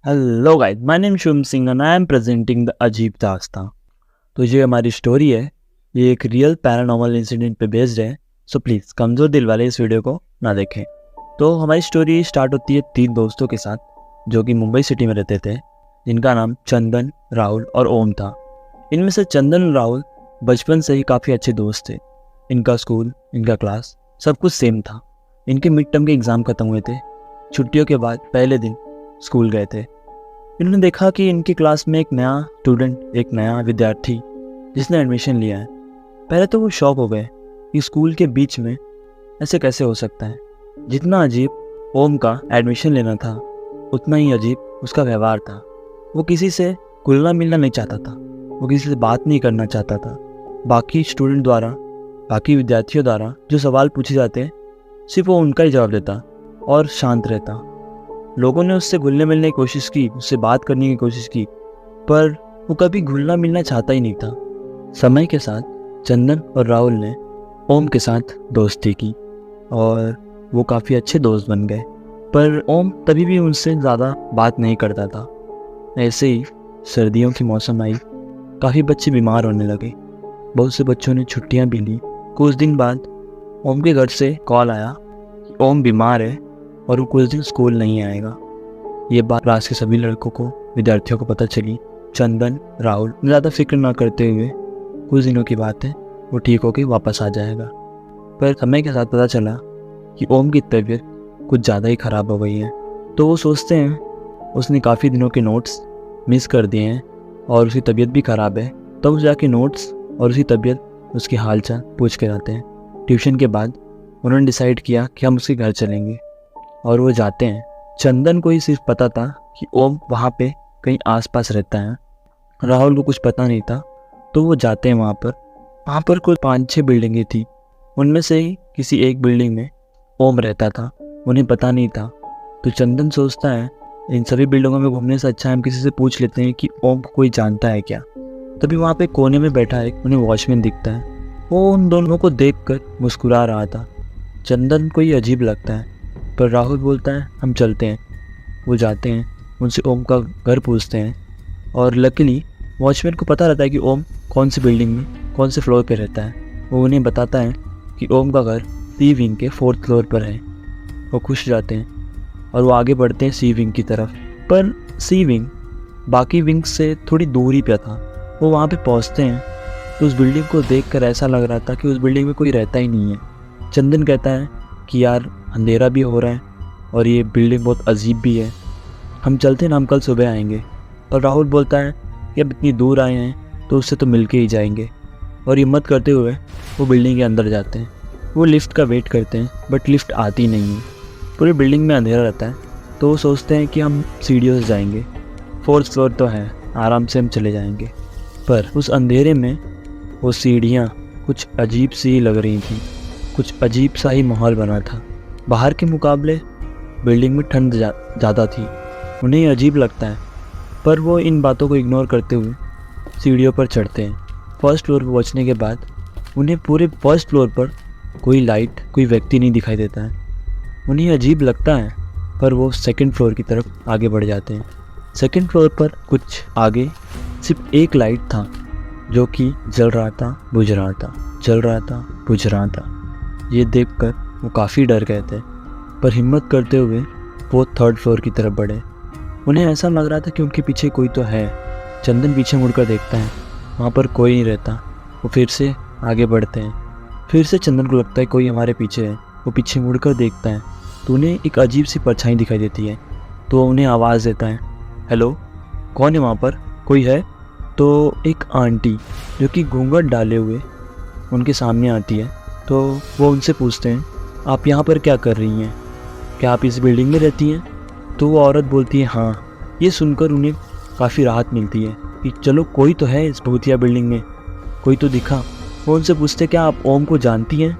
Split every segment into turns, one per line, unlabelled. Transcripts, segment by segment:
Hello guys, my name Shubham Singh and I am presenting the अजीब दास्तां। तो ये हमारी स्टोरी है। ये एक रियल पैरानॉर्मल इंसिडेंट पे बेस्ड है। सो प्लीज़ कमज़ोर दिल वाले इस वीडियो को ना देखें। तो हमारी स्टोरी स्टार्ट होती है 3 दोस्तों के साथ जो कि मुंबई सिटी में रहते थे, जिनका नाम चंदन, राहुल और ओम था। इनमें से चंदन और राहुल बचपन से ही काफ़ी अच्छे दोस्त थे। इनका स्कूल, इनका क्लास सब कुछ सेम था। इनके मिड टर्म के एग्ज़ाम ख़त्म हुए थे। छुट्टियों के बाद पहले दिन स्कूल गए थे। इन्होंने देखा कि इनकी क्लास में एक नया स्टूडेंट, एक नया विद्यार्थी जिसने एडमिशन लिया है। पहले तो वो शॉक हो गए कि स्कूल के बीच में ऐसे कैसे हो सकता है। जितना अजीब ओम का एडमिशन लेना था, उतना ही अजीब उसका व्यवहार था। वो किसी से घुलना मिलना नहीं चाहता था, वो किसी से बात नहीं करना चाहता था। बाकी स्टूडेंट द्वारा, बाकी विद्यार्थियों द्वारा जो सवाल पूछे जाते सिर्फ वो उनका ही जवाब देता और शांत रहता। लोगों ने उससे घुलने मिलने की कोशिश की, उससे बात करने की कोशिश की, पर वो कभी घुलना मिलना चाहता ही नहीं था। समय के साथ चंदन और राहुल ने ओम के साथ दोस्ती की और वो काफ़ी अच्छे दोस्त बन गए। पर ओम तभी भी उनसे ज़्यादा बात नहीं करता था। ऐसे ही सर्दियों की मौसम आई, काफ़ी बच्चे बीमार होने लगे। बहुत से बच्चों ने छुट्टियां भी ली। कुछ दिन बाद ओम के घर से कॉल आया कि ओम बीमार है और वो कुछ दिन स्कूल नहीं आएगा। ये बात क्लास के सभी लड़कों को, विद्यार्थियों को पता चली। चंदन, राहुल ज़्यादा फिक्र ना करते हुए, कुछ दिनों की बात है, वो ठीक होकर वापस आ जाएगा। पर समय के साथ पता चला कि ओम की तबीयत कुछ ज़्यादा ही ख़राब हो गई है। तो वो सोचते हैं उसने काफ़ी दिनों के नोट्स मिस कर दिए हैं और उसकी तबीयत भी ख़राब है। तब वो जाके नोट्स और उसकी तबीयत, उसकी हालचाल पूछ कर आते हैं। ट्यूशन के बाद उन्होंने डिसाइड किया कि हम उसके घर चलेंगे और वो जाते हैं। चंदन को ही सिर्फ पता था कि ओम वहाँ पे कहीं आसपास रहता है। राहुल को कुछ पता नहीं था। तो वो जाते हैं वहाँ पर कुछ 5-6 बिल्डिंगें थी। उनमें से ही किसी एक बिल्डिंग में ओम रहता था। उन्हें पता नहीं था। तो चंदन सोचता है इन सभी बिल्डिंगों में घूमने से अच्छा है हम किसी से पूछ लेते हैं कि ओम को कोई जानता है क्या। तभी वहाँ पे कोने में बैठा एक उन्हें वॉचमैन दिखता है। वो उन दोनों को देखकर मुस्कुरा रहा था। चंदन को ये अजीब लगता है, पर राहुल बोलता है हम चलते हैं। वो जाते हैं, उनसे ओम का घर पूछते हैं और लकीली वॉचमैन को पता रहता है कि ओम कौन सी बिल्डिंग में, कौन से फ्लोर पे रहता है। वो उन्हें बताता है कि ओम का घर सी विंग के 4th फ्लोर पर है। वो खुश जाते हैं और वो आगे बढ़ते हैं सी विंग की तरफ। पर सी विंग बाकी विंग से थोड़ी दूरी पे था। वो वहाँ पे पहुँचते हैं तो उस बिल्डिंग को देखकर ऐसा लग रहा था कि उस बिल्डिंग में कोई रहता ही नहीं है। चंदन कहता है कि यार अंधेरा भी हो रहा है और ये बिल्डिंग बहुत अजीब भी है, हम चलते हैं ना, हम कल सुबह आएंगे। और राहुल बोलता है कि अब इतनी दूर आए हैं तो उससे तो मिल के ही जाएंगे। और हिम्मत करते हुए वो बिल्डिंग के अंदर जाते हैं। वो लिफ्ट का वेट करते हैं बट लिफ्ट आती नहीं है। पूरी बिल्डिंग में अंधेरा रहता है। तो वो सोचते हैं कि हम सीढ़ियों से जाएंगे, 4th फ्लोर तो है, आराम से हम चले जाएंगे। पर उस अंधेरे में वो सीढ़ियाँ कुछ अजीब सी लग रही थी। कुछ अजीब सा ही माहौल बना था। बाहर के मुकाबले बिल्डिंग में ठंड ज़्यादा थी। उन्हें अजीब लगता है, पर वो इन बातों को इग्नोर करते हुए सीढ़ियों पर चढ़ते हैं। 1st फ्लोर पर पहुंचने के बाद उन्हें पूरे 1st फ्लोर पर कोई लाइट, कोई व्यक्ति नहीं दिखाई देता है। उन्हें अजीब लगता है, पर वो 2nd फ्लोर की तरफ आगे बढ़ जाते हैं। 2nd फ्लोर पर कुछ आगे सिर्फ एक लाइट था जो कि जल रहा था, बुझ रहा था, जल रहा था, बुझ रहा था। ये देखकर वो काफ़ी डर गए थे, पर हिम्मत करते हुए वो 3rd फ्लोर की तरफ बढ़े। उन्हें ऐसा लग रहा था कि उनके पीछे कोई तो है। चंदन पीछे मुड़कर देखता है, वहाँ पर कोई नहीं रहता। वो फिर से आगे बढ़ते हैं। फिर से चंदन को लगता है कोई हमारे पीछे है। वो पीछे मुड़कर देखता है तो उन्हें एक अजीब सी परछाई दिखाई देती है। तो वो उन्हें आवाज़ देता है, हेलो, कौन है वहाँ पर, कोई है? तो एक आंटी जो कि घूंघट डाले हुए उनके सामने आती है। तो वो उनसे पूछते हैं आप यहाँ पर क्या कर रही हैं, क्या आप इस बिल्डिंग में रहती हैं? तो वो औरत बोलती है हाँ। ये सुनकर उन्हें काफ़ी राहत मिलती है कि चलो कोई तो है इस भूतिया बिल्डिंग में, कोई तो दिखा। वो उनसे पूछते क्या आप ओम को जानती हैं?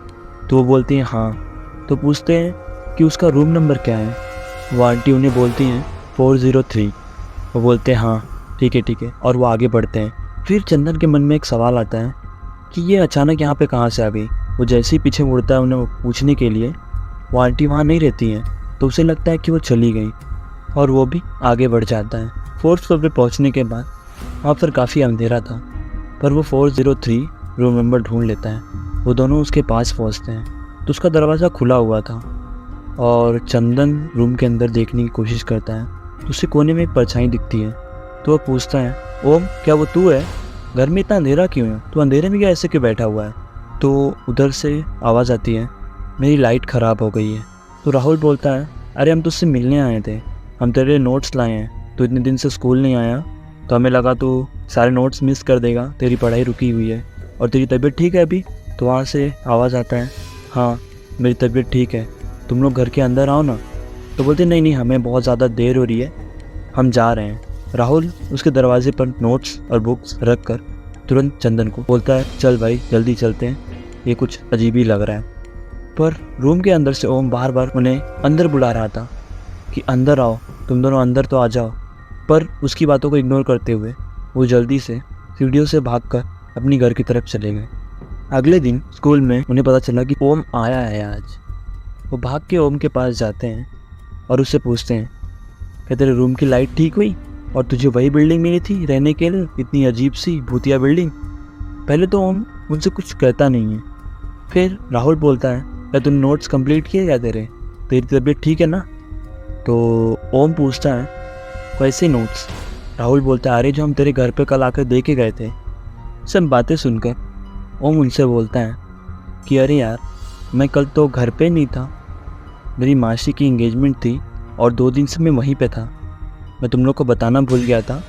तो वो बोलती हैं हाँ। तो पूछते हैं कि उसका रूम नंबर क्या है? वो आंटी उन्हें बोलती हैं 403। वो बोलते हैं हाँ ठीक है, और वो आगे बढ़ते हैं। फिर चंदन के मन में एक सवाल आता है कि ये अचानक यहाँ पे कहाँ से आ गई। वो जैसे ही पीछे मुड़ता है उन्हें पूछने के लिए, वो आंटी वहाँ नहीं रहती हैं। तो उसे लगता है कि वो चली गई। और वो भी आगे बढ़ जाता है। 4th फ्लोर पे पहुंचने के बाद वहाँ पर काफ़ी अंधेरा था, पर वो 403 रूम नंबर ढूंढ लेता है। वो दोनों उसके पास पहुँचते हैं तो उसका दरवाज़ा खुला हुआ था और चंदन रूम के अंदर देखने की कोशिश करता है तो उसे कोने में एक परछाई दिखती है। तो वो पूछता है, ओम क्या वो तू है? घर में इतना अंधेरा क्यों है? तू अंधेरे में क्या ऐसे क्यों बैठा हुआ है? तो उधर से आवाज़ आती है, मेरी लाइट ख़राब हो गई है। तो राहुल बोलता है, अरे हम तुझसे मिलने आए थे, हम तेरे लिए नोट्स लाए हैं। तो इतने दिन से स्कूल नहीं आया तो हमें लगा तू सारे नोट्स मिस कर देगा, तेरी पढ़ाई रुकी हुई है। और तेरी तबीयत ठीक है अभी? तो वहाँ से आवाज़ आता है, हाँ मेरी तबीयत ठीक है, तुम लोग घर के अंदर आओ ना। तो बोलते नहीं नहीं, हमें बहुत ज़्यादा देर हो रही है, हम जा रहे हैं। राहुल उसके दरवाजे पर नोट्स और बुक्स रख कर तुरंत चंदन को बोलता है, चल भाई जल्दी चलते हैं, ये कुछ अजीब ही लग रहा है। पर रूम के अंदर से ओम बार बार उन्हें अंदर बुला रहा था कि अंदर आओ, तुम दोनों अंदर तो आ जाओ। पर उसकी बातों को इग्नोर करते हुए वो जल्दी से सीढ़ियों से भागकर अपनी घर की तरफ चले गए। अगले दिन स्कूल में उन्हें पता चला कि ओम आया है आज। वो भाग के ओम के पास जाते हैं और उससे पूछते हैं, क्या तेरे रूम की लाइट ठीक हुई और तुझे वही बिल्डिंग मिली थी रहने के लिए, इतनी अजीब सी भूतिया बिल्डिंग? पहले तो ओम उनसे कुछ कहता नहीं है। फिर राहुल बोलता है, क्या तूने नोट्स कंप्लीट किए क्या तेरी तबीयत ठीक है ना? तो ओम पूछता है, कैसे नोट्स? राहुल बोलता है, अरे जो हम तेरे घर पे कल आकर दे के गए थे। सब बातें सुनकर ओम उनसे बोलता है कि अरे यार मैं कल तो घर पे नहीं था, मेरी मासी की एंगेजमेंट थी और 2 दिन से मैं वहीं पे था, मैं तुम लोग को बताना भूल गया था।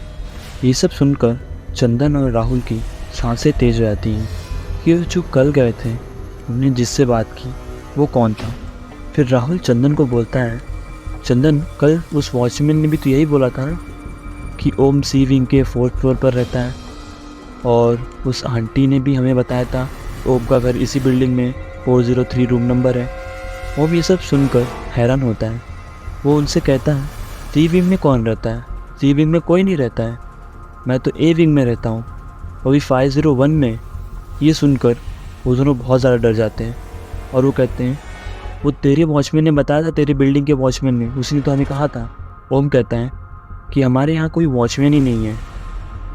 ये सब सुनकर चंदन और राहुल की सांसें तेज हो जाती हैं कि जो कल गए थे उन्होंने जिससे बात की वो कौन था। फिर राहुल चंदन को बोलता है, चंदन कल उस वॉचमैन ने भी तो यही बोला था ना कि ओम सी विंग के 4th फ्लोर पर रहता है, और उस आंटी ने भी हमें बताया था ओम का घर इसी बिल्डिंग में 403 रूम नंबर है। ओम ये सब सुनकर हैरान होता है। वो उनसे कहता है, सी विंग में कौन रहता है? सी विंग में कोई नहीं रहता है, मैं तो ए विंग में रहता हूँ, वो भी 501 में। ये सुनकर वो दोनों बहुत ज़्यादा डर जाते हैं और वो कहते हैं, वो तेरे वॉचमैन ने बताया था, तेरे बिल्डिंग के वॉचमैन ने, उसी ने तो हमें कहा था। ओम कहता है कि हमारे यहाँ कोई वॉचमैन ही नहीं है,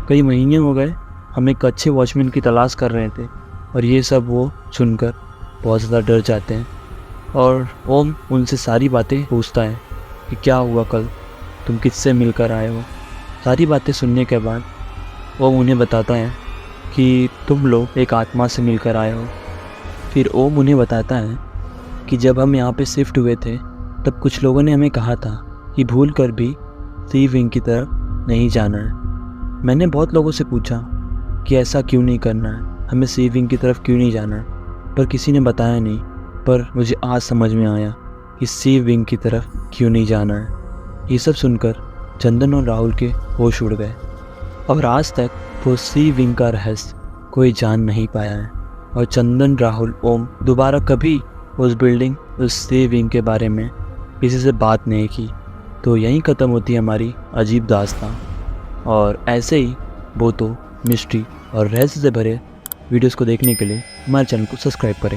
कई महीने हो गए हम एक अच्छे वॉचमैन की तलाश कर रहे थे। और ये सब वो सुनकर बहुत ज़्यादा डर जाते हैं और ओम उनसे सारी बातें पूछता है कि क्या हुआ कल, तुम किससे मिलकर आए हो। सारी बातें सुनने के बाद ओम उन्हें बताता है कि तुम लोग एक आत्मा से मिलकर आए हो। फिर ओम उन्हें बताता है कि जब हम यहाँ पे शिफ्ट हुए थे तब कुछ लोगों ने हमें कहा था कि भूल कर भी सी विंग की तरफ नहीं जाना है। मैंने बहुत लोगों से पूछा कि ऐसा क्यों नहीं करना है, हमें सी विंग की तरफ क्यों नहीं जाना है, पर किसी ने बताया नहीं। पर मुझे आज समझ में आया कि सी विंग की तरफ क्यों नहीं जाना है। ये सब सुनकर चंदन और राहुल के होश उड़ गए और आज तक वो सी विंग का रहस्य कोई जान नहीं पाया है। और चंदन, राहुल, ओम दोबारा कभी उस बिल्डिंग, उस सी विंग के बारे में किसी से बात नहीं की। तो यहीं ख़त्म होती है हमारी अजीब दास्तां। और ऐसे ही भूतों, मिस्ट्री और रहस्य से भरे वीडियोस को देखने के लिए हमारे चैनल को सब्सक्राइब करें।